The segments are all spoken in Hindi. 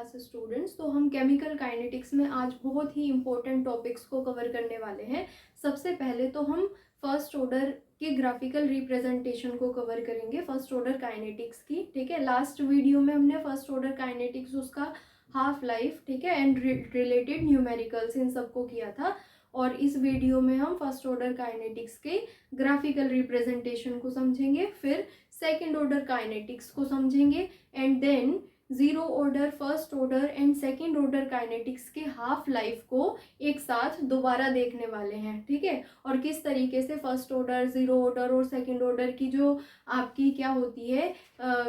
Class students. तो हम केमिकल काइनेटिक्स में आज बहुत ही इंपॉर्टेंट टॉपिक्स को कवर करने वाले हैं। सबसे पहले तो हम फर्स्ट ऑर्डर के ग्राफिकल रिप्रेजेंटेशन को कवर करेंगे, फर्स्ट ऑर्डर काइनेटिक्स की। ठीक है, लास्ट वीडियो में हमने फर्स्ट ऑर्डर काइनेटिक्स, उसका हाफ लाइफ, ठीक है, एंड रिलेटेड न्यूमेरिकल्स, इन सबको किया था। और इस वीडियो में हम फर्स्ट ऑर्डर काइनेटिक्स के ग्राफिकल रिप्रेजेंटेशन को समझेंगे, फिर सेकेंड ऑर्डर काइनेटिक्स को समझेंगे, and than zero order, first order and second order kinetics के हाफ लाइफ को एक साथ दोबारा देखने वाले हैं। ठीक है, और किस तरीके से फर्स्ट ऑर्डर, जीरो ऑर्डर और सेकेंड ऑर्डर की जो आपकी क्या होती है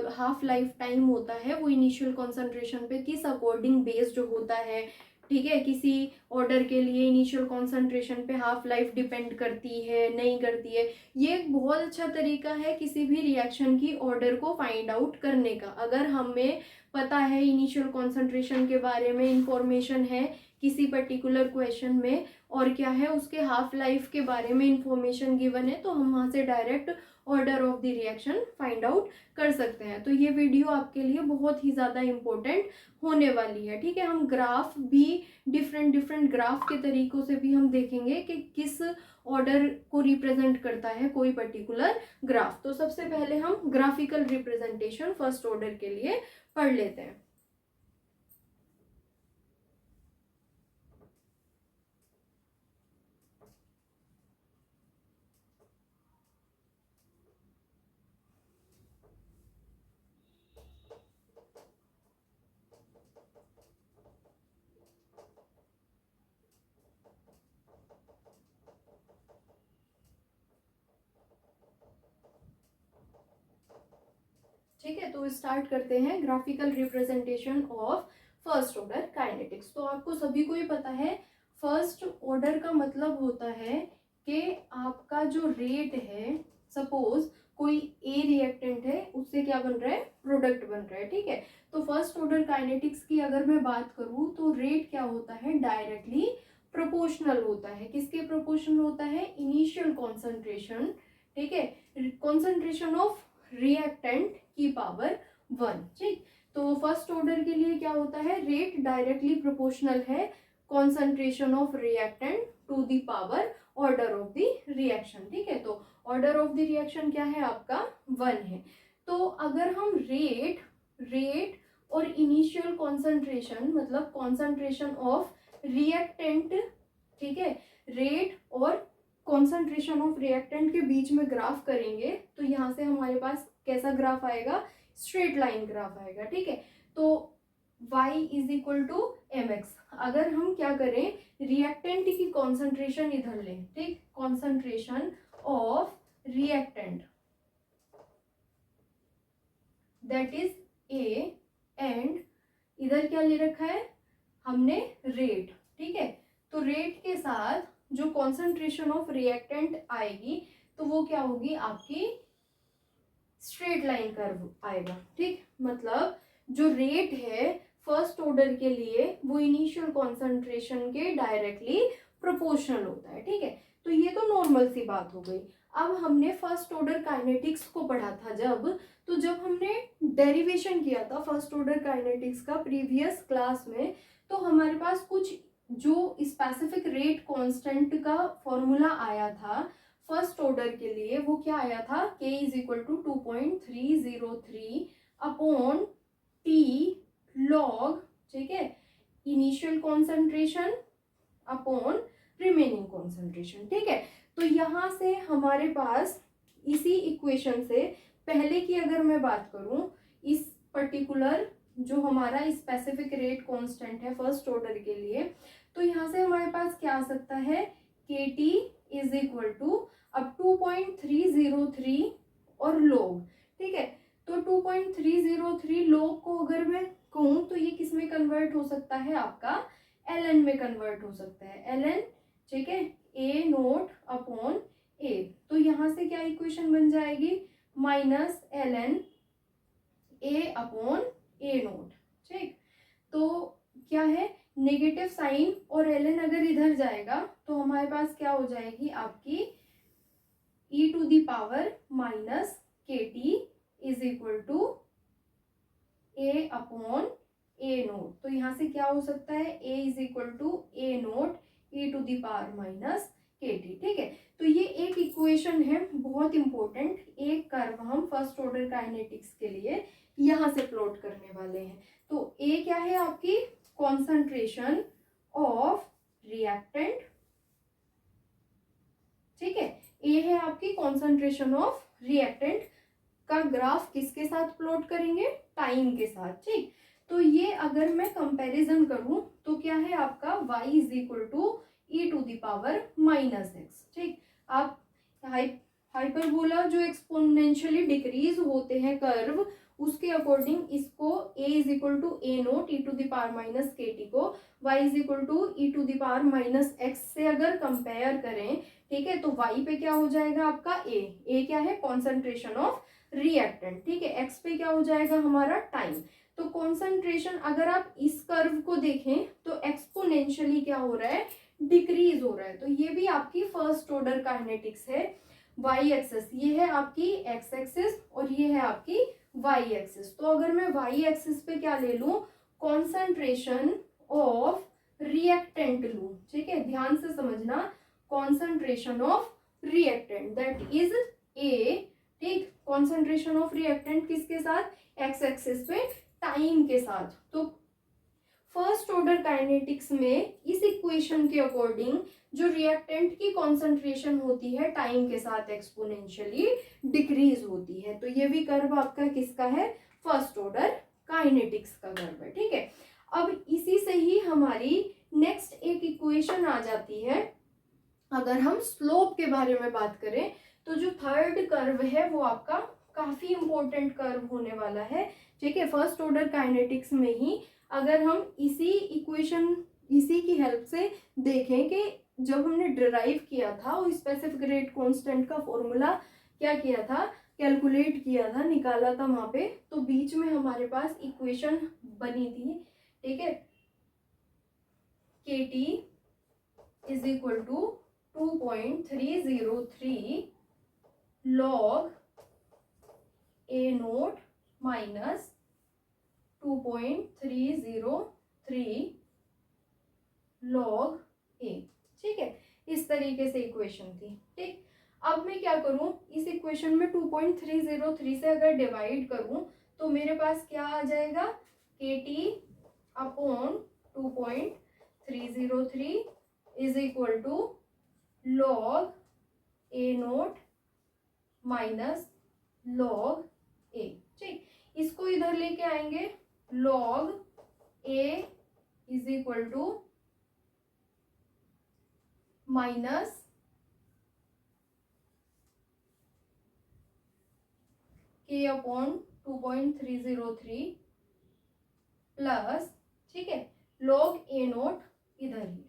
हाफ लाइफ टाइम होता है, वो इनिशियल कॉन्सेंट्रेशन पे किस अकॉर्डिंग बेस्ड होता है। ठीक है, किसी ऑर्डर के लिए इनिशियल कॉन्सेंट्रेशन पे हाफ लाइफ डिपेंड करती है, नहीं करती है। ये एक बहुत अच्छा तरीका है किसी भी रिएक्शन की ऑर्डर को फाइंड आउट करने का। अगर हमें पता है इनिशियल कॉन्सेंट्रेशन के बारे में, इंफॉर्मेशन है किसी पर्टिकुलर क्वेश्चन में, और क्या है उसके हाफ लाइफ के बारे में इंफॉर्मेशन गिवन है, तो हम वहाँ से direct order of the reaction find out कर सकते हैं। तो ये वीडियो आपके लिए बहुत ही ज़्यादा इम्पोर्टेंट होने वाली है। ठीक है, हम ग्राफ भी डिफरेंट ग्राफ के तरीकों से भी हम देखेंगे कि किस ऑर्डर को रिप्रेजेंट करता है कोई पर्टिकुलर ग्राफ। तो सबसे पहले हम ग्राफिकल रिप्रेजेंटेशन फर्स्ट ऑर्डर के लिए पढ़ लेते हैं। ठीक है, तो स्टार्ट करते हैं graphical representation of first order kinetics. तो आपको सभी को ही पता है फर्स्ट ऑर्डर का मतलब होता है कि आपका जो रेट है, सपोज कोई ए रिएक्टेंट है, उससे क्या बन रहा है, प्रोडक्ट बन रहा है। ठीक है, तो फर्स्ट ऑर्डर काइनेटिक्स की अगर मैं बात करूं तो रेट क्या होता है, डायरेक्टली प्रोपोर्शनल होता है। किसके प्रोपोर्शनल होता है, इनिशियल कॉन्सेंट्रेशन, ठीक है, कॉन्सेंट्रेशन ऑफ रिएक्टेंट की पावर 1। ठीक, तो फर्स्ट ऑर्डर के लिए क्या होता है, रेट डायरेक्टली प्रोपोर्शनल है concentration of reactant to the power order of the reaction. ठीक है, तो ऑर्डर ऑफ द रिएक्शन क्या है आपका, 1 है। तो अगर हम रेट और इनिशियल कॉन्सेंट्रेशन, मतलब कॉन्सेंट्रेशन ऑफ रिएक्टेंट, ठीक है, रेट और कॉन्सेंट्रेशन ऑफ रिएक्टेंट के बीच में ग्राफ करेंगे, तो यहाँ से हमारे पास कैसा ग्राफ आएगा, स्ट्रेट लाइन ग्राफ आएगा। ठीक है, तो y is equal to mx। अगर हम क्या करें, रिएक्टेंट की कॉन्सेंट्रेशन इधर लें, ठीक, concentration of reactant that is a, and इधर क्या ले रखा है हमने, रेट। ठीक है, तो रेट के साथ जो कॉन्सेंट्रेशन ऑफ रिएक्टेंट आएगी, तो वो क्या होगी, आपकी स्ट्रेट लाइन कर्व आएगा। ठीक, मतलब जो रेट है फर्स्ट ऑर्डर के लिए वो इनिशियल कॉन्सेंट्रेशन के डायरेक्टली प्रोपोर्शनल होता है। ठीक है, तो ये तो नॉर्मल सी बात हो गई। अब हमने फर्स्ट ऑर्डर काइनेटिक्स को पढ़ा था जब हमने डेरिवेशन किया था फर्स्ट ऑर्डर काइनेटिक्स का प्रीवियस क्लास में, तो हमारे पास कुछ जो स्पेसिफिक रेट कांस्टेंट का फॉर्मूला आया था फर्स्ट ऑर्डर के लिए, वो क्या आया था, k is equal to 2.303 upon T log, ठीक है, initial concentration upon remaining concentration. ठीक है, तो यहाँ से हमारे पास इसी इक्वेशन से पहले की अगर मैं बात करूं, इस पर्टिकुलर जो हमारा स्पेसिफिक रेट कांस्टेंट है फर्स्ट ऑर्डर के लिए, तो यहाँ से हमारे पास क्या आ सकता है, K T is equal to अब 2.303 और लोग। ठीक है, तो 2.303 लोग को अगर मैं कहूँ तो ये किस में कन्वर्ट हो सकता है, आपका ln में कन्वर्ट हो सकता है, ln, ठीक है, a नोट अपॉन a। तो यहाँ से क्या इक्वेशन बन जाएगी, minus ln a upon a note. ठीक, तो क्या है, नेगेटिव साइन और ln अगर इधर जाएगा तो हमारे पास क्या हो जाएगी, आपकी e to the power minus के T is equal to a upon A nought. तो यहाँ से क्या हो सकता है, A is equal to A note E to the power minus के टी। ठीक है, तो ये एक इक्वेशन है बहुत इंपॉर्टेंट, एक कर्व हम फर्स्ट ऑर्डर काइनेटिक्स के लिए यहाँ से प्लॉट करने वाले हैं। तो ए क्या है आपकी, कॉन्सेंट्रेशन ऑफ रिएक्टेंट। ठीक है, ए है आपकी कॉन्सेंट्रेशन ऑफ रिएक्टेंट का ग्राफ किसके साथ प्लॉट करेंगे, टाइम के साथ। ठीक, तो ये अगर मैं कंपैरिजन करूं तो क्या है आपका y is equal to E to the power minus X. ठीक, आप हाइपरबोला जो एक्सपोनेंशियली डिक्रीज होते हैं कर्व, उसके अकॉर्डिंग इसको a is equal to A note E to the power minus के टी को y is equal to E to the power minus X से अगर कंपेयर करें, ठीक है, तो y पे क्या हो जाएगा आपका a क्या है, कॉन्सेंट्रेशन ऑफ रिएक्टेंट। ठीक है, x पे क्या हो जाएगा हमारा टाइम। तो कॉन्सेंट्रेशन अगर आप इस कर्व को देखें तो एक्सपोनेंशियली क्या हो रहा है, डिक्रीज हो रहा है। तो ये भी आपकी फर्स्ट ऑर्डर काइनेटिक्स है। वाई एक्सिस ये है आपकी एक्स एक्सिस और ये है आपकी वाई एक्सिस। तो अगर मैं वाई एक्सिस पे क्या ले लूं, कॉन्सेंट्रेशन ऑफ रिएक्टेंट लूं। ठीक है, ध्यान से समझना, concentration of reactant that is a. ठीक, कॉन्सेंट्रेशन ऑफ रिएक्टेंट किसके साथ, एक्स एक्सिस पे टाइम के साथ। तो फर्स्ट ऑर्डर काइनेटिक्स में इस इक्वेशन के अकॉर्डिंग जो रिएक्टेंट की कॉन्सेंट्रेशन होती है टाइम के साथ एक्सपोनेंशियली डिक्रीज होती है। तो ये भी कर्व आपका किसका है, फर्स्ट ऑर्डर काइनेटिक्स का कर्व है। ठीक है, अब इसी से ही हमारी नेक्स्ट एक इक्वेशन आ जाती है। अगर हम स्लोप के बारे में बात करें तो जो थर्ड कर्व है वो आपका काफी इंपॉर्टेंट कर्व होने वाला है। ठीक है, फर्स्ट ऑर्डर काइनेटिक्स में ही अगर हम इसी इक्वेशन, इसी की हेल्प से देखें कि जब हमने डिराइव किया था वो स्पेसिफिक रेट कांस्टेंट का फॉर्मूला क्या किया था, कैलकुलेट किया था, निकाला था वहां पे, तो बीच में हमारे पास इक्वेशन बनी थी। ठीक है, K T is equal to 2.303 log A naught minus 2.303 log A. ठीक है, इस तरीके से इक्वेशन थी। ठीक, अब मैं क्या करूं, इस इक्वेशन में 2.303 से अगर डिवाइड करूं तो मेरे पास क्या आ जाएगा, K T upon 2.303 is equal to log A naught minus log A. ठीक, इसको इधर लेके आएंगे, log A is equal to minus K upon 2.303 plus, ठीक है, log ए नोट इधर ही है।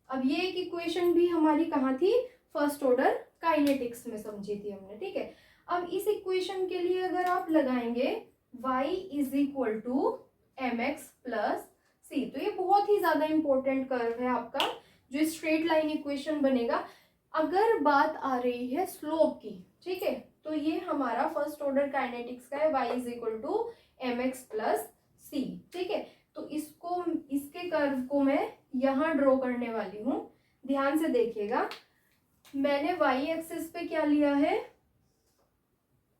अब ये एक इक्वेशन भी हमारी कहाँ थी, फर्स्ट ऑर्डर काइनेटिक्स में समझी थी हमने। ठीक है, अब इस इक्वेशन के लिए अगर आप लगाएंगे y is equal to M x plus c, तो ये बहुत ही ज्यादा इंपॉर्टेंट कर्व है आपका, जो स्ट्रेट लाइन इक्वेशन बनेगा। अगर बात आ रही है स्लोप की, ठीक है, तो ये हमारा फर्स्ट ऑर्डर काइनेटिक्स का है, y is equal to M x plus c. ठीक है, तो इसको, इसके कर्व को मैं यहाँ ड्रॉ करने वाली हूँ। ध्यान से देखिएगा, मैंने y एक्सिस पे क्या लिया है,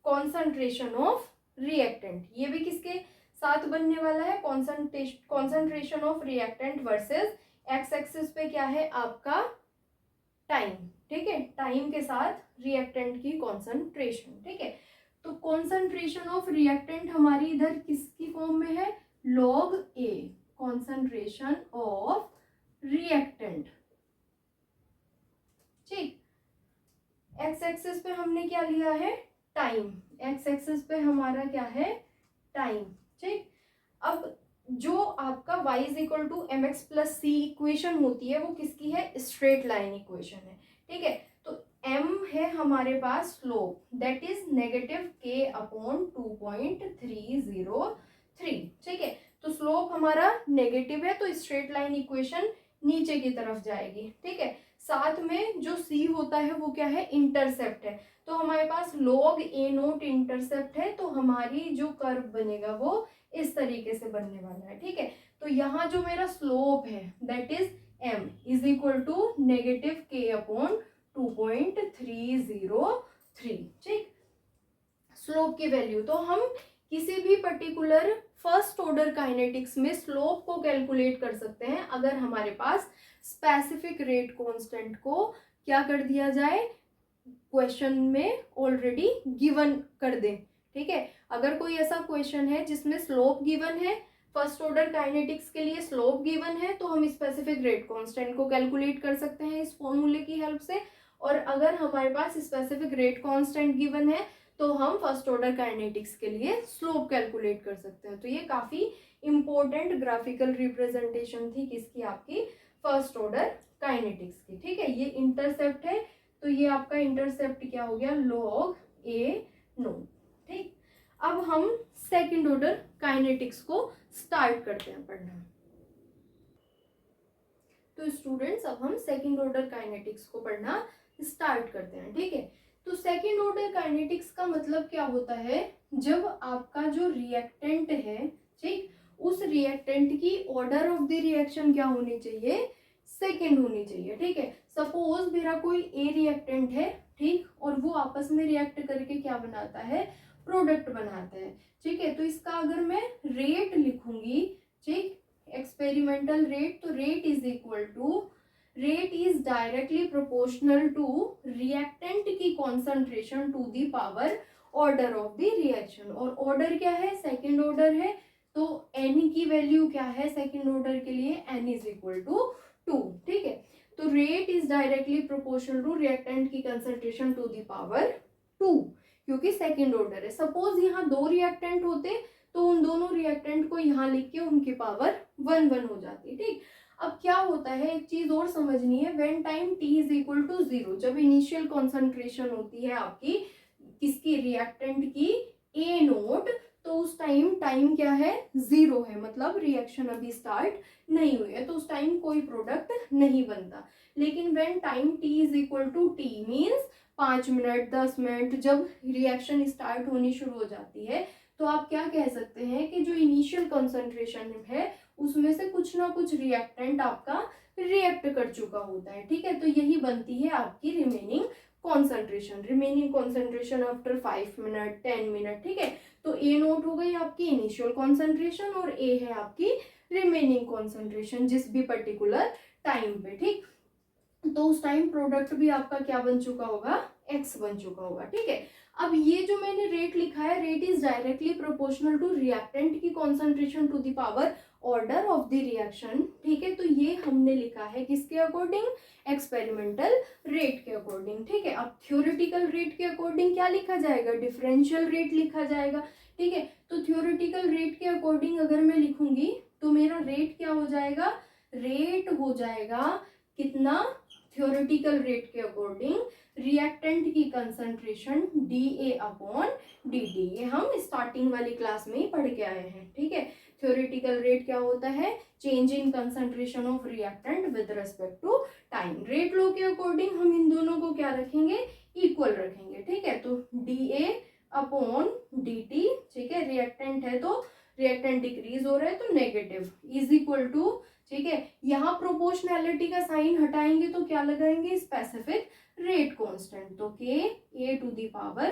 कॉन्सेंट्रेशन ऑफ रिएक्टेंट। ये भी किसके साथ बनने वाला है, concentration of reactant versus x axis पे क्या है आपका टाइम। ठीक है, टाइम के साथ रिएक्टेंट की कॉन्सेंट्रेशन। ठीक है, तो कॉन्सेंट्रेशन ऑफ रिएक्टेंट हमारी इधर किसकी फॉर्म में है, log A, concentration of reactant. ठीक, एक्स एक्सिस पे हमने क्या लिया है, टाइम। एक्स एक्सिस पे हमारा क्या है, टाइम। ठीक, अब जो आपका y is equal to M x plus C equation होती है वो किसकी है, स्ट्रेट लाइन इक्वेशन है। ठीक है, तो m है हमारे पास slope that is negative k upon 2.303। ठीक है, तो स्लोप हमारा नेगेटिव है तो स्ट्रेट लाइन इक्वेशन नीचे की तरफ जाएगी। ठीक है, साथ में जो c होता है वो क्या है, इंटरसेप्ट है। तो हमारे पास log a नोट इंटरसेप्ट है, तो हमारी जो कर्व बनेगा वो इस तरीके से बनने वाला है, ठीक है। तो यहाँ जो मेरा स्लोप है that is m is equal to -k/2.303, ठीक। स्लोप की वैल्यू, तो हम किसी भी पर्टिकुलर फर्स्ट ऑर्डर काइनेटिक्स में स्लोप को कैलकुलेट कर सकते हैं अगर हमारे पास स्पेसिफिक रेट कांस्टेंट को क्या कर दिया जाए, क्वेश्चन में ऑलरेडी गिवन कर दें, ठीक है। अगर कोई ऐसा क्वेश्चन है जिसमें स्लोप गिवन है, फर्स्ट ऑर्डर काइनेटिक्स के लिए स्लोप गिवन है, तो हम स्पेसिफिक रेट कांस्टेंट को कैलकुलेट कर सकते हैं इस फॉर्मूले की हेल्प से। और अगर हमारे पास स्पेसिफिक रेट कांस्टेंट गिवन है तो हम फर्स्ट ऑर्डर काइनेटिक्स के लिए स्लोप कैलकुलेट कर सकते हैं। तो ये काफी इंपॉर्टेंट ग्राफिकल रिप्रेजेंटेशन थी किसकी, आपकी फर्स्ट ऑर्डर काइनेटिक्स की, ठीक है। ये इंटरसेप्ट है, तो ये आपका इंटरसेप्ट क्या हो गया, log a नोट, ठीक। अब हम सेकंड ऑर्डर काइनेटिक्स को स्टार्ट करते हैं पढ़ना। तो स्टूडेंट्स अब हम सेकंड ऑर्डर काइनेटिक्स को पढ़ना स्टार्ट करते हैं, ठीक है। तो सेकंड ऑर्डर काइनेटिक्स का मतलब क्या होता है, जब आपका जो रिएक्टेंट है, ठीक, उस रिएक्टेंट की ऑर्डर ऑफ द रिएक्शन क्या होनी चाहिए, सेकंड होनी चाहिए, ठीक है। सपोज मेरा कोई ए रिएक्टेंट है, ठीक, और वो आपस में रिएक्ट करके क्या बनाता है, प्रोडक्ट बनाता है, ठीक है। तो इसका अगर मैं रेट लिखूंगी, ठीक, एक्सपेरिमेंटल रेट, तो rate is equal to, rate is directly proportional to reactant की concentration to the power order of the reaction. और ऑर्डर क्या है, सेकेंड ऑर्डर है, तो n की वैल्यू क्या है सेकेंड ऑर्डर के लिए, n इज इक्वल टू 2, ठीक है। तो rate is directly proportional to reactant की कंसंट्रेशन टू द पावर 2, क्योंकि सेकेंड ऑर्डर है। सपोज यहाँ 2 रिएक्टेंट होते तो उन दोनों रिएक्टेंट को यहाँ लिख के उनकी पावर 1 हो जाती, ठीक। अब क्या होता है, एक चीज और समझनी है, when time t is equal to 0, जब इनिशियल कॉन्सेंट्रेशन होती है आपकी किसकी, रिएक्टेंट की a नोट, तो उस टाइम क्या है, 0 है, मतलब रिएक्शन अभी स्टार्ट नहीं हुई है, तो उस टाइम कोई प्रोडक्ट नहीं बनता। लेकिन when time t is equal to t means 5 minute 10 minute, जब रिएक्शन स्टार्ट होनी शुरू हो जाती है, तो आप क्या कह सकते हैं कि जो इनिशियल कॉन्सेंट्रेशन है उसमें से कुछ ना कुछ रिएक्टेंट आपका रिएक्ट कर चुका होता है, ठीक है। तो यही बनती है आपकी remaining concentration after 5 minute 10 minute, ठीक है। तो ए नोट हो गई आपकी इनिशियल कॉन्सेंट्रेशन और ए है आपकी रिमेनिंग कॉन्सेंट्रेशन जिस भी पर्टिकुलर टाइम पे, ठीक। तो उस टाइम प्रोडक्ट भी आपका क्या बन चुका होगा, एक्स बन चुका होगा, ठीक है। अब ये जो मैंने रेट लिखा है, rate is directly proportional to reactant की concentration to the power order of the reaction, ठीक है। तो ये हमने लिखा है किसके अकॉर्डिंग, एक्सपेरिमेंटल रेट के अकॉर्डिंग, ठीक है। अब थ्योरेटिकल रेट के अकॉर्डिंग क्या लिखा जाएगा, डिफरेंशियल रेट लिखा जाएगा, ठीक है। तो थ्योरेटिकल रेट के अकॉर्डिंग अगर मैं लिखूंगी तो मेरा रेट क्या हो जाएगा, रेट हो जाएगा कितना, थ्योरेटिकल रेट के अकॉर्डिंग रिएक्टेंट की कंसंट्रेशन dA/dt, ये हम स्टार्टिंग वाली क्लास में ही पढ़ के आए हैं, ठीक है। थ्योरेटिकल रेट क्या होता है, change in concentration of reactant with respect to time. Rate law के अकॉर्डिंग हम इन दोनों को क्या रखेंगे, इक्वल रखेंगे, ठीक है। तो dA/dt, ठीक है, रिएक्टेंट है तो रिएक्टेंट डिक्रीज हो रहा है तो नेगेटिव, इज इक्वल टू, ठीक है। यहाँ प्रोपोर्शनैलिटी का साइन हटाएंगे तो क्या लगाएंगे, स्पेसिफिक रेट कांस्टेंट, तो K(a)⁴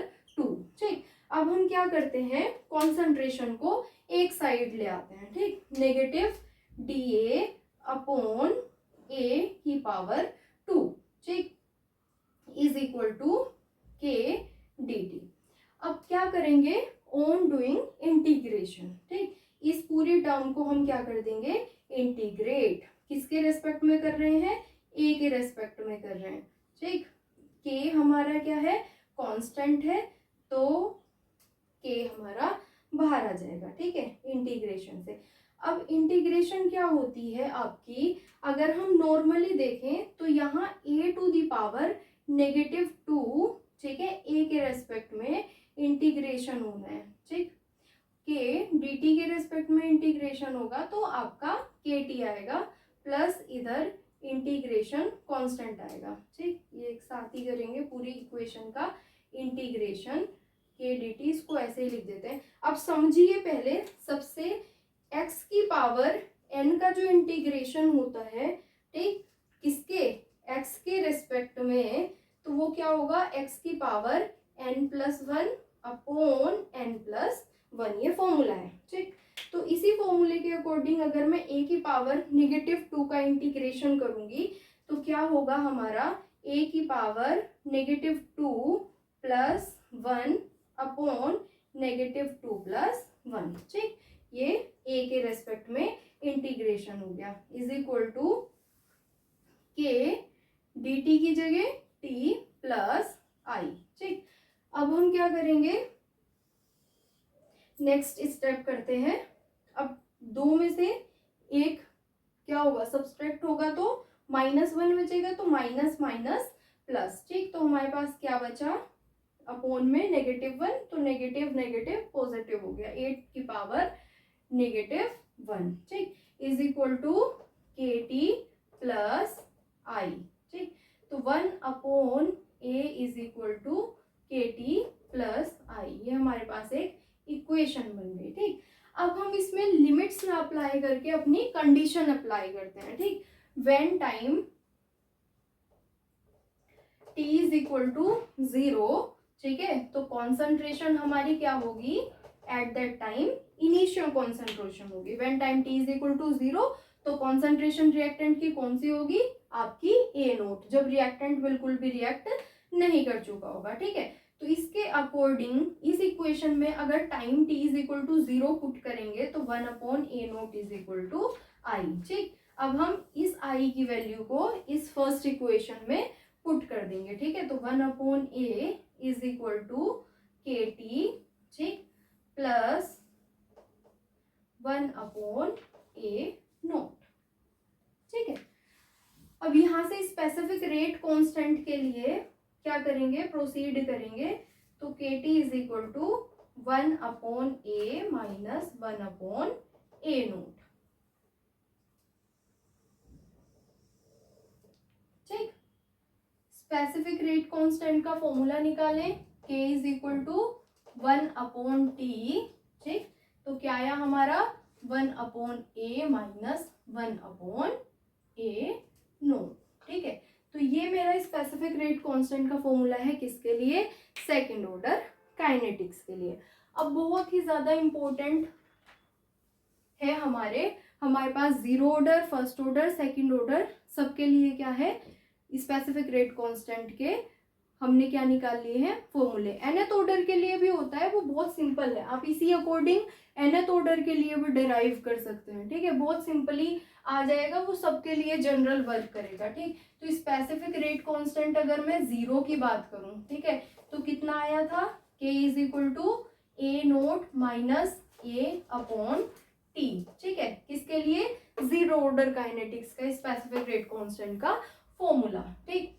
ठीक। अब हम क्या करते हैं, कॉन्सेंट्रेशन को एक साइड ले आते हैं, ठीक, नेगेटिव dA/a⁴ ठीक, इज इक्वल टू K/dt। अब क्या करेंगे, ऑन डूइंग इंटीग्रेशन, ठीक, इस पूरी टर्म को हम क्या कर देंगे, इंटीग्रेट, किसके रेस्पेक्ट में कर रहे हैं, a के रेस्पेक्ट में कर रहे हैं, ठीक। k हमारा क्या है, कांस्टेंट है, तो k हमारा बाहर आ जाएगा, ठीक है, इंटीग्रेशन से। अब इंटीग्रेशन क्या होती है आपकी, अगर हम नॉर्मली देखें तो यहाँ a⁻², ठीक है, a के रेस्पेक्ट में इंटीग्रेशन होना है, ठीक। k dt के रेस्पेक्ट में इंटीग्रेशन होगा तो आपका kt आएगा, प्लस इधर इंटीग्रेशन कांस्टेंट आएगा। ठीक, ये एक साथ ही करेंगे पूरी इक्वेशन का इंटीग्रेशन के डी टी, इसको ऐसे ही लिख देते हैं। अब समझिए पहले सबसे x की पावर n का जो इंटीग्रेशन होता है, ठीक, किसके, x के रेस्पेक्ट में, तो वो क्या होगा, x की पावर n+1 अपॉन n+1, ये फॉर्मूला है। ठीक, तो इसी फॉर्मूले के अकॉर्डिंग अगर मैं a की पावर -2 का इंटीग्रेशन करूंगी तो क्या होगा हमारा, a की पावर -2 + 1 अपॉन -2 + 1। ठीक, ये a के रेस्पेक्ट में इंटीग्रेशन हो गया, is equal to k dt की जगह t + i। ठीक, अब हम क्या करेंगे, नेक्स्ट स्टेप करते हैं। अब दो में से एक क्या होगा, सब्सट्रैक्ट होगा तो -1 बचेगा, तो माइनस माइनस प्लस। ठीक, तो हमारे पास क्या बचा, अपॉन में -1, तो नेगेटिव नेगेटिव पॉजिटिव हो गया, 8 की पावर -1। ठीक, is equal to KT + I। ठीक, तो 1/a is equal to KT + I, ये हमारे पास एक इक्वेशन बन गई। ठीक, अब हम इसमें लिमिट्स ना अप्लाई करके अपनी कंडीशन अप्लाई करते हैं। ठीक, when time t is equal to 0, ठीक है, तो कॉन्सेंट्रेशन हमारी क्या होगी, at that time initial concentration होगी। When time t is equal to 0, तो कॉन्सेंट्रेशन रिएक्टेंट की कौन सी होगी, आपकी A0, जब रिएक्टेंट बिल्कुल भी रिएक्ट नहीं कर चुका होगा। ठीक है, तो इसके अकॉर्डिंग इस इक्वेशन में अगर time t is equal to 0 put करेंगे तो 1/A0 is equal to I। ठीक, अब हम इस I की वैल्यू को इस फर्स्ट इक्वेशन में पुट कर देंगे। ठीक है, तो 1/A is equal to KT, ठीक, प्लस 1/A0। ठीक है, अब यहाँ से स्पेसिफिक रेट कांस्टेंट के लिए क्या करेंगे, प्रोसीड करेंगे, तो KT is equal to 1/A minus 1/A0। ठीक, स्पेसिफिक रेट कांस्टेंट का फॉर्मूला निकालें, K is equal to 1/T। ठीक, तो क्या आया हमारा, 1/A माइनस 1/A0। ठीक है, तो ये मेरा स्पेसिफिक रेट कांस्टेंट का फॉर्मूला है, किसके लिए, सेकंड ऑर्डर काइनेटिक्स के लिए। अब बहुत ही ज्यादा इंपॉर्टेंट है हमारे पास zero order, first order, second order, सबके लिए क्या है, स्पेसिफिक रेट कांस्टेंट के हमने क्या निकाल लिए हैं, फॉर्मूले। nth ऑर्डर के लिए भी होता है, वो बहुत सिंपल है, आप इसी अकॉर्डिंग nth ऑर्डर के लिए भी डिराइव कर सकते हैं। ठीक है, बहुत सिंपली आ जाएगा, वो सबके लिए जनरल वर्क करेगा। ठीक, तो स्पेसिफिक रेट कांस्टेंट अगर मैं 0 की बात करूं, ठीक है, तो कितना आया था, k is equal to A0 minus A/T। ठीक है, किसके लिए, जीरो ऑर्डर काइनेटिक्स का स्पेसिफिक रेट कांस्टेंट का फॉर्मूला। ठीक,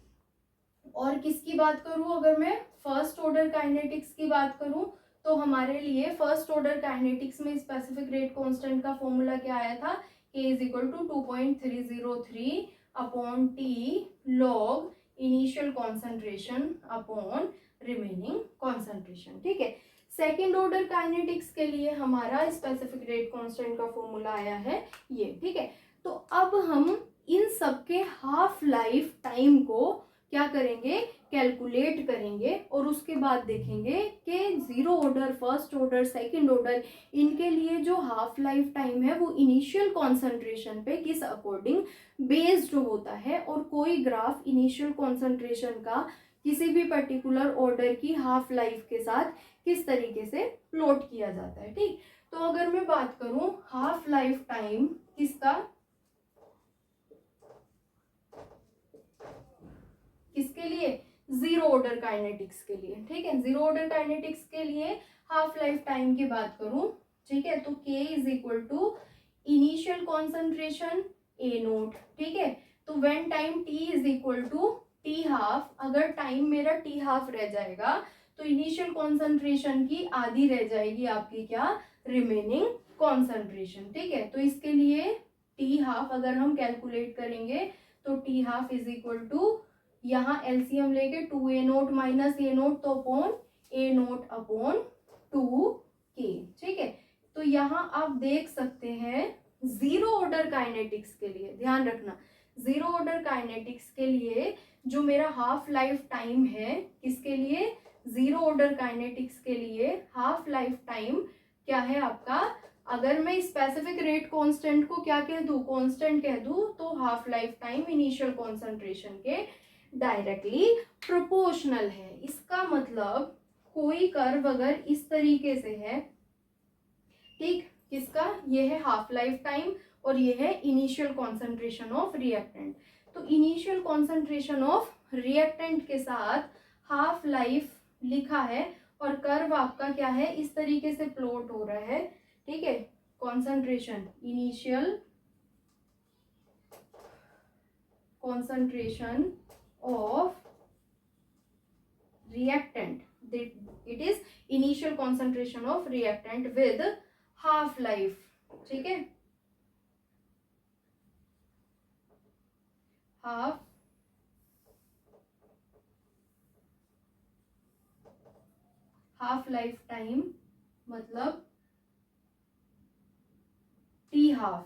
और किसकी बात करूं, अगर मैं फर्स्ट ऑर्डर काइनेटिक्स की बात करूं, तो हमारे लिए फर्स्ट ऑर्डर काइनेटिक्स में स्पेसिफिक रेट कांस्टेंट का फॉर्मूला क्या आया था, k is equal to 2.303/T log initial concentration upon remaining concentration. ठीक है, सेकेंड ऑर्डर काइनेटिक्स के लिए हमारा स्पेसिफिक रेट कांस्टेंट का फॉर्मूला आया है ये। ठीक है, तो अब हम इन सबके हाफ लाइफ टाइम को क्या करेंगे, कैलकुलेट करेंगे, और उसके बाद देखेंगे कि zero order, first order, second order, इनके लिए जो हाफ लाइफ टाइम है वो इनिशियल कॉन्सेंट्रेशन पे किस अकॉर्डिंग बेस्ड होता है, और कोई ग्राफ इनिशियल कॉन्सेंट्रेशन का किसी भी पर्टिकुलर ऑर्डर की हाफ लाइफ के साथ किस तरीके से प्लॉट किया जाता है। ठीक, तो अगर मैं बात करूं हाफ लाइफ टाइम किसका, किसके लिए, जीरो ऑर्डर काइनेटिक्स के लिए। ठीक है, जीरो ऑर्डर काइनेटिक्स के लिए हाफ लाइफ टाइम की बात करूं, ठीक है, तो k is equal to initial concentration A0। ठीक है, तो when time t is equal to t half, अगर टाइम मेरा t हाफ रह जाएगा तो इनिशियल कॉन्सेंट्रेशन की आधी रह जाएगी आपकी क्या, रिमेनिंग कॉन्सेंट्रेशन। ठीक है, तो इसके लिए t हाफ अगर हम कैलकुलेट करेंगे तो T half is equal to, यहाँ एलसीएम लेके 2a0 माइनस a0 तो अपॉन a0 अपॉन 2k, ठीक है। तो यहाँ आप देख सकते हैं जीरो ऑर्डर काइनेटिक्स के लिए ध्यान रखना, जीरो ऑर्डर काइनेटिक्स के लिए जो मेरा हाफ लाइफ टाइम है, किसके लिए, जीरो ऑर्डर काइनेटिक्स के लिए हाफ लाइफ टाइम क्या है आपका, अगर मैं स्पेसिफिक रेट कांस्टेंट को क्या कह दूं, कांस्टेंट कह दूं, तो half life time initial concentration के डायरेक्टली प्रोपोर्शनल है। इसका मतलब कोई कर्व अगर इस तरीके से है, ठीक, किसका, ये है हाफ लाइफ टाइम और ये है इनिशियल कॉन्सेंट्रेशन ऑफ रिएक्टेंट, तो इनिशियल कॉन्सेंट्रेशन ऑफ रिएक्टेंट के साथ हाफ लाइफ लिखा है और कर्व आपका क्या है, इस तरीके से प्लॉट हो रहा है, ठीक है। Concentration, initial concentration of reactant, it is initial concentration of reactant with half life, ठीक है, हाफ लाइफ टाइम मतलब टी हाफ,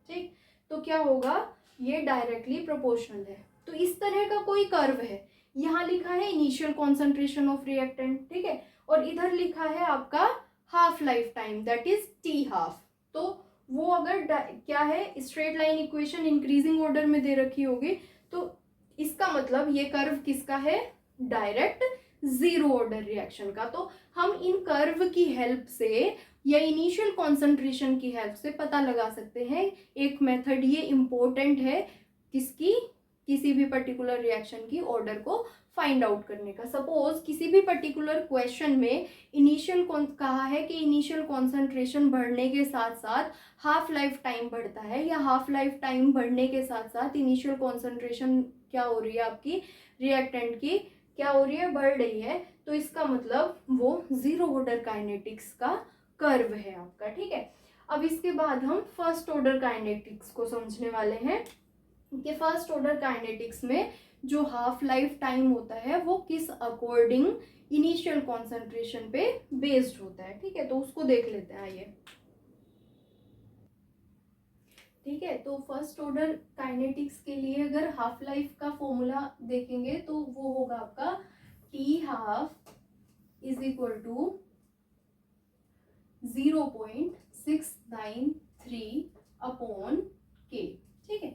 ठीक। तो क्या होगा, ये डायरेक्टली प्रोपोर्शनल है। तो इस तरह का कोई कर्व है, यहाँ लिखा है इनिशियल कॉन्सेंट्रेशन ऑफ रिएक्टेंट, ठीक है, और इधर लिखा है आपका half life time that is T half. तो वो अगर क्या है, straight line equation increasing order में दे रखी होगी, तो इसका मतलब ये कर्व किसका है, डायरेक्ट जीरो ऑर्डर रिएक्शन का। तो हम इन कर्व की हेल्प से या इनिशियल कॉन्सेंट्रेशन की हेल्प से पता लगा सकते हैं। एक मेथड ये इम्पोर्टेंट है किसकी, किसी भी पर्टिकुलर रिएक्शन की ऑर्डर को फाइंड आउट करने का। सपोज किसी भी पर्टिकुलर क्वेश्चन में इनिशियल कहा है कि इनिशियल कॉन्सेंट्रेशन बढ़ने के साथ साथ हाफ लाइफ टाइम बढ़ता है, या हाफ लाइफ टाइम बढ़ने के साथ साथ इनिशियल कॉन्सेंट्रेशन क्या हो रही है आपकी रिएक्टेंट की, क्या हो रही है, बढ़ रही है, तो इसका मतलब वो जीरो ऑर्डर काइनेटिक्स का कर्व है आपका, ठीक है। अब इसके बाद हम फर्स्ट ऑर्डर काइनेटिक्स को समझने वाले हैं कि फर्स्ट ऑर्डर काइनेटिक्स में जो हाफ लाइफ टाइम होता है वो किस अकॉर्डिंग इनिशियल कॉन्सेंट्रेशन पे बेस्ड होता है, ठीक है। तो उसको देख लेते हैं, आइए, ठीक है। तो फर्स्ट ऑर्डर काइनेटिक्स के लिए अगर हाफ लाइफ का फॉर्मूला देखेंगे तो वो होगा आपका T half is equal to 0.693 upon K, ठीक है।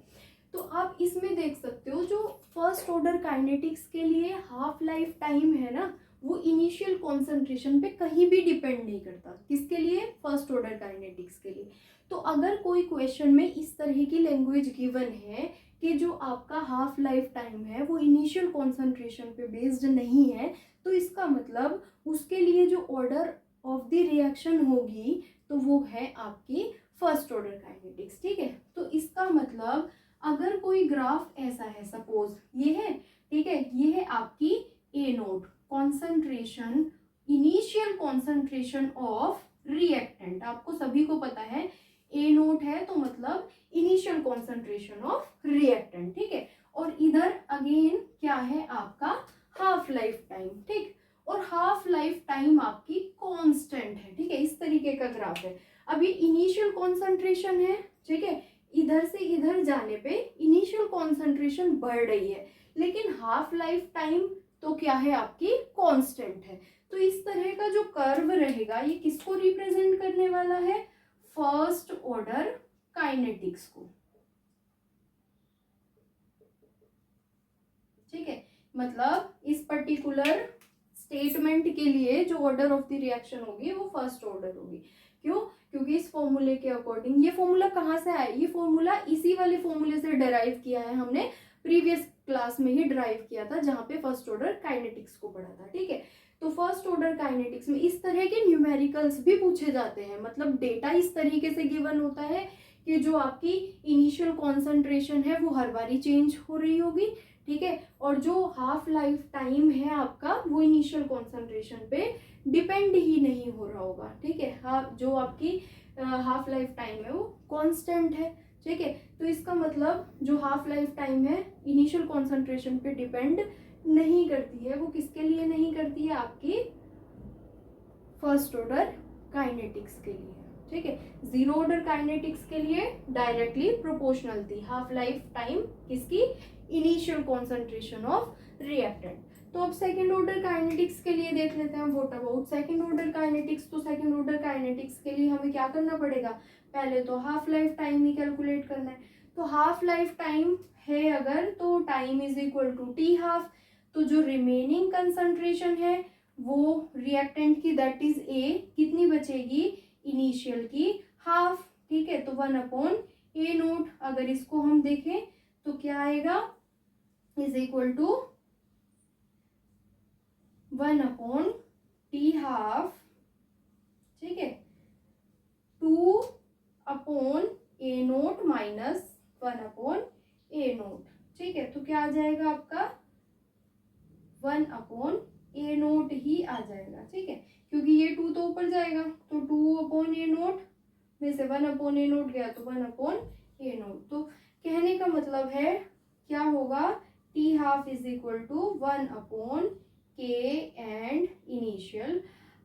तो आप इसमें देख सकते हो जो फर्स्ट ऑर्डर काइनेटिक्स के लिए हाफ लाइफ टाइम है ना, वो इनिशियल कॉन्सेंट्रेशन पे कहीं भी डिपेंड नहीं करता, किसके लिए, फर्स्ट ऑर्डर काइनेटिक्स के लिए। तो अगर कोई क्वेश्चन में इस तरह की लैंग्वेज गिवन है कि जो आपका हाफ लाइफ टाइम है वो इनिशियल कॉन्सेंट्रेशन पे बेस्ड नहीं है, तो इसका मतलब उसके लिए जो ऑर्डर ऑफ द रिएक्शन होगी तो वो है आपकी फर्स्ट ऑर्डर काइनेटिक्स, ठीक है। तो इसका मतलब अगर कोई ग्राफ ऐसा है, सपोज ये है, ठीक है, ये है आपकी A nought concentration, initial concentration of reactant, आपको सभी को पता है ए नोट है तो मतलब इनिशियल कॉन्सेंट्रेशन ऑफ रिएक्टेंट, ठीक है। और इधर अगेन क्या है आपका हाफ लाइफ टाइम, ठीक, और हाफ लाइफ टाइम आपकी कांस्टेंट है, ठीक है। इस तरीके का ग्राफ है। अभी इनिशियल कॉन्सेंट्रेशन है, ठीक है, इधर से इधर जाने पे इनिशियल कॉन्सेंट्रेशन बढ़ रही है, लेकिन हाफ लाइफ टाइम तो क्या है आपकी कांस्टेंट है। तो इस तरह का जो कर्व रहेगा ये किसको रिप्रेजेंट करने वाला है, फर्स्ट ऑर्डर काइनेटिक्स को, ठीक है। मतलब इस पर्टिकुलर स्टेटमेंट के लिए जो ऑर्डर ऑफ द रिएक्शन होगी वो फर्स्ट ऑर्डर होगी। क्यों, क्योंकि इस फॉर्मूले के अकॉर्डिंग, ये फॉर्मूला कहाँ से आया, ये फॉर्मूला इसी वाले फॉर्मूले से डिराइव किया है, हमने प्रीवियस क्लास में ही डिराइव किया था जहाँ पे फर्स्ट ऑर्डर काइनेटिक्स को पढ़ा था, ठीक है। तो फर्स्ट ऑर्डर काइनेटिक्स में इस तरह के न्यूमेरिकल्स भी पूछे जाते हैं, मतलब डेटा इस तरीके से गिवन होता है कि जो आपकी इनिशियल कॉन्सेंट्रेशन है वो हर बारी चेंज हो रही होगी, ठीक है, और जो हाफ लाइफ टाइम है आपका वो इनिशियल कॉन्सेंट्रेशन पे डिपेंड ही नहीं हो रहा होगा, ठीक है। जो आपकी हाफ लाइफ टाइम है वो कांस्टेंट है, ठीक है। तो इसका मतलब जो हाफ लाइफ टाइम है इनिशियल कॉन्सेंट्रेशन पे डिपेंड नहीं करती है। वो किसके लिए नहीं करती है? आपकी फर्स्ट ऑर्डर काइनेटिक्स के लिए, ठीक है। जीरो ऑर्डर काइनेटिक्स के लिए डायरेक्टली प्रोपोर्शनल थी हाफ लाइफ टाइम किसकी? Initial concentration of reactant. तो अब सेकेंड ऑर्डर काइनेटिक्स के लिए देख लेते हैं what about second order kinetics. तो सेकेंड ऑर्डर काइनेटिक्स के लिए हमें क्या करना पड़ेगा? पहले तो हाफ लाइफ टाइम ही कैलकुलेट करना है। तो हाफ लाइफ टाइम है अगर, तो time is equal to T half. तो जो रिमेनिंग कंसंट्रेशन है वो रिएक्टेंट की दैट इज ए कितनी बचेगी? इनिशियल की हाफ, ठीक है। तो 1/A0 अगर इसको हम देखें तो क्या आएगा? इज इक्वल टू 1/T12, ठीक है, 2/A0 माइनस 1/A0, ठीक है। तो क्या आ जाएगा आपका? 1/A0 ही आ जाएगा, ठीक है, क्योंकि ये 2 तो ऊपर जाएगा, तो 2/A0 में से 1/A0 गया तो 1/A0। तो कहने का मतलब है क्या होगा? T half is equal to 1/K and initial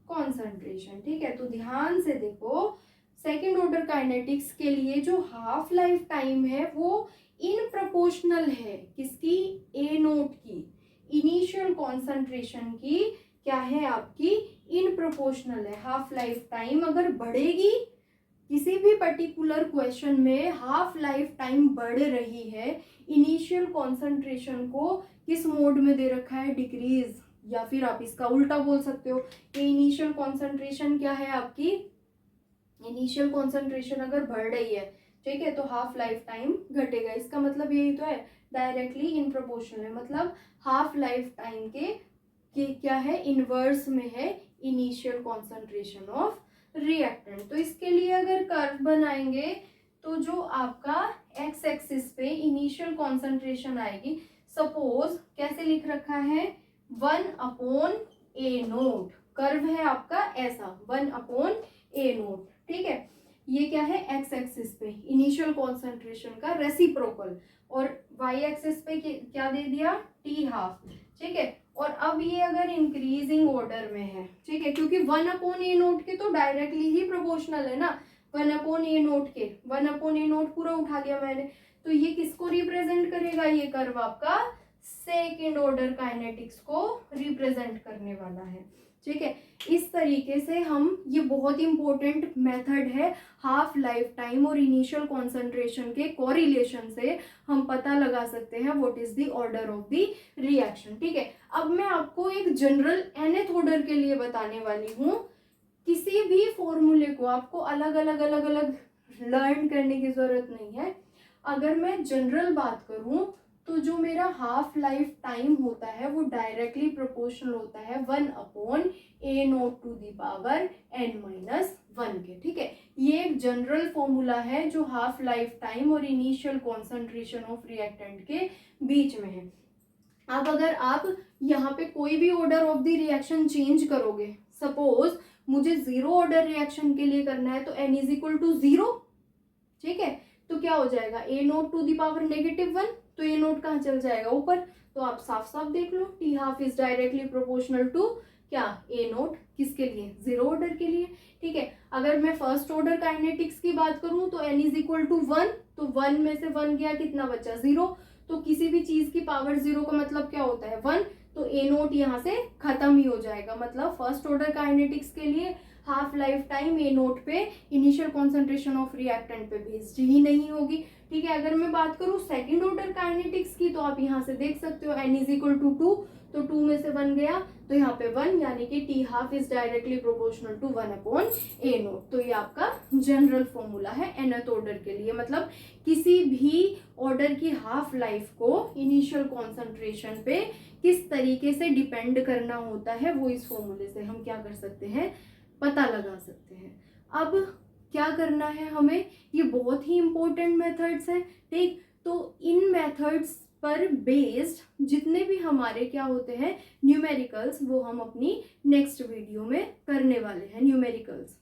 concentration, ठीक है। तो ध्यान से देखो, सेकेंड ऑर्डर काइनेटिक्स के लिए जो हाफ लाइफ टाइम है वो इन प्रोपोर्शनल है किसकी? A0 की। इनिशियल कॉन्सेंट्रेशन की क्या है आपकी? इन प्रोपोर्शनल है। हाफ लाइफ टाइम अगर बढ़ेगी, किसी भी पर्टिकुलर क्वेश्चन में हाफ लाइफ टाइम बढ़ रही है, इनिशियल कॉन्सेंट्रेशन को किस मोड में दे रखा है? डिक्रीज, या फिर आप इसका उल्टा बोल सकते हो कि इनिशियल कॉन्सेंट्रेशन क्या है आपकी? इनिशियल कॉन्सेंट्रेशन अगर बढ़ रही है, ठीक है, तो हाफ लाइफ टाइम घटेगा। इसका मतलब यही तो है, डायरेक्टली इन प्रोपोर्शनल है, मतलब हाफ लाइफ टाइम के क्या है? इनवर्स में है इनिशियल कॉन्सेंट्रेशन ऑफ रिएक्टेंट। तो इसके लिए अगर कर्व बनाएंगे तो जो आपका एक्स एक्सिस पे इनिशियल कॉन्सेंट्रेशन आएगी, सपोज कैसे लिख रखा है? 1/A0 कर्व है आपका ऐसा, 1/A0, ठीक है। ये क्या है? एक्स एक्सिस पे इनिशियल कॉन्सेंट्रेशन का रेसिप्रोकल, और वाई एक्सिस पे क्या दे दिया? टी हाफ, ठीक है। और अब ये अगर इंक्रीजिंग ऑर्डर में है, ठीक है, क्योंकि 1/A0 के तो डायरेक्टली ही प्रोपोर्शनल है ना, 1/A0 के 1/A0 पूरा उठा लिया मैंने। तो ये किसको रिप्रेजेंट करेगा? ये कर्व आपका सेकेंड ऑर्डर काइनेटिक्स को रिप्रेजेंट करने वाला है, ठीक है। इस तरीके से हम, ये बहुत इंपॉर्टेंट मेथड है, हाफ लाइफ टाइम और इनिशियल कॉन्सेंट्रेशन के कोरिलेशन से हम पता लगा सकते हैं what is the order of the reaction, ठीक है। अब मैं आपको एक जनरल nth ऑर्डर के लिए बताने वाली हूँ। किसी भी फॉर्मूले को आपको अलग अलग लर्न करने की जरूरत नहीं है। अगर मैं जनरल बात करूँ तो जो मेरा हाफ लाइफ टाइम होता है वो डायरेक्टली प्रोपोर्शनल होता है 1/A0 to the power n-1 के, ठीक है। ये एक जनरल फॉर्मूला है जो हाफ लाइफ टाइम और इनिशियल कॉन्सेंट्रेशन ऑफ रिएक्टेंट के बीच में है। अब अगर आप यहाँ पे कोई भी order of the reaction change करोगे, सपोज मुझे जीरो ऑर्डर रिएक्शन के लिए करना है तो n इज इक्वल टू 0, ठीक है, तो क्या हो जाएगा? A0 टू द पावर -1, तो A0 कहाँ चल जाएगा? ऊपर। तो आप साफ साफ देख लो, t half is directly proportional to क्या? A0 किसके लिए? जीरो ऑर्डर के लिए, ठीक है। अगर मैं फर्स्ट ऑर्डर काइनेटिक्स की बात करूं तो n इज इक्वल टू 1, तो 1 में से 1 गया, कितना बचा? 0। तो किसी भी चीज की पावर 0 का मतलब क्या होता है? 1। तो A0 यहाँ से खत्म ही हो जाएगा, मतलब फर्स्ट ऑर्डर काइनेटिक्स के लिए हाफ लाइफ टाइम A0 पे इनिशियल कॉन्सेंट्रेशन ऑफ रिएक्टेंट पे बेस्ड ही नहीं होगी, ठीक है। अगर मैं बात करूँ सेकंड ऑर्डर काइनेटिक्स की तो आप यहाँ से देख सकते हो n इज इक्वल टू 2, तो 2 में से 1 गया तो यहाँ पे 1, यानी कि T half is directly proportional to 1/A0। तो ये आपका जनरल फॉर्मूला है nth ऑर्डर के लिए, मतलब किसी भी ऑर्डर की हाफ लाइफ को इनिशियल कॉन्सेंट्रेशन पे किस तरीके से डिपेंड करना होता है वो इस फॉर्मूले से हम क्या कर सकते हैं? पता लगा सकते हैं। अब क्या करना है हमें? ये बहुत ही इंपॉर्टेंट मेथड्स हैं, ठीक। तो इन मेथड्स पर बेस्ड जितने भी हमारे क्या होते हैं न्यूमेरिकल्स, वो हम अपनी नेक्स्ट वीडियो में करने वाले हैं, न्यूमेरिकल्स।